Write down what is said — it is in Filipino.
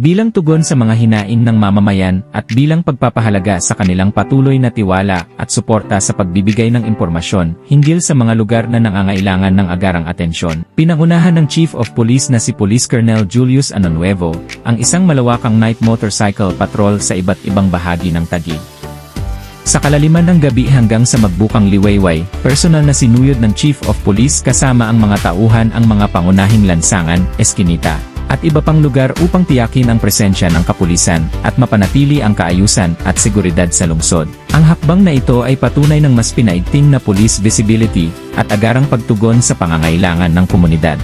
Bilang tugon sa mga hinaing ng mamamayan at bilang pagpapahalaga sa kanilang patuloy na tiwala at suporta sa pagbibigay ng impormasyon hinggil sa mga lugar na nangangailangan ng agarang atensyon, pinangunahan ng Chief of Police na si Police Colonel Julius Anonuevo ang isang malawakang night motorcycle patrol sa iba't ibang bahagi ng Taguig. Sa kalaliman ng gabi hanggang sa magbukang liwayway, personal na sinuyod ng Chief of Police kasama ang mga tauhan ang mga pangunahing lansangan, eskinita, at iba pang lugar upang tiyakin ang presensya ng kapulisan at mapanatili ang kaayusan at seguridad sa lungsod. Ang hakbang na ito ay patunay ng mas pinaigting na police visibility at agarang pagtugon sa pangangailangan ng komunidad.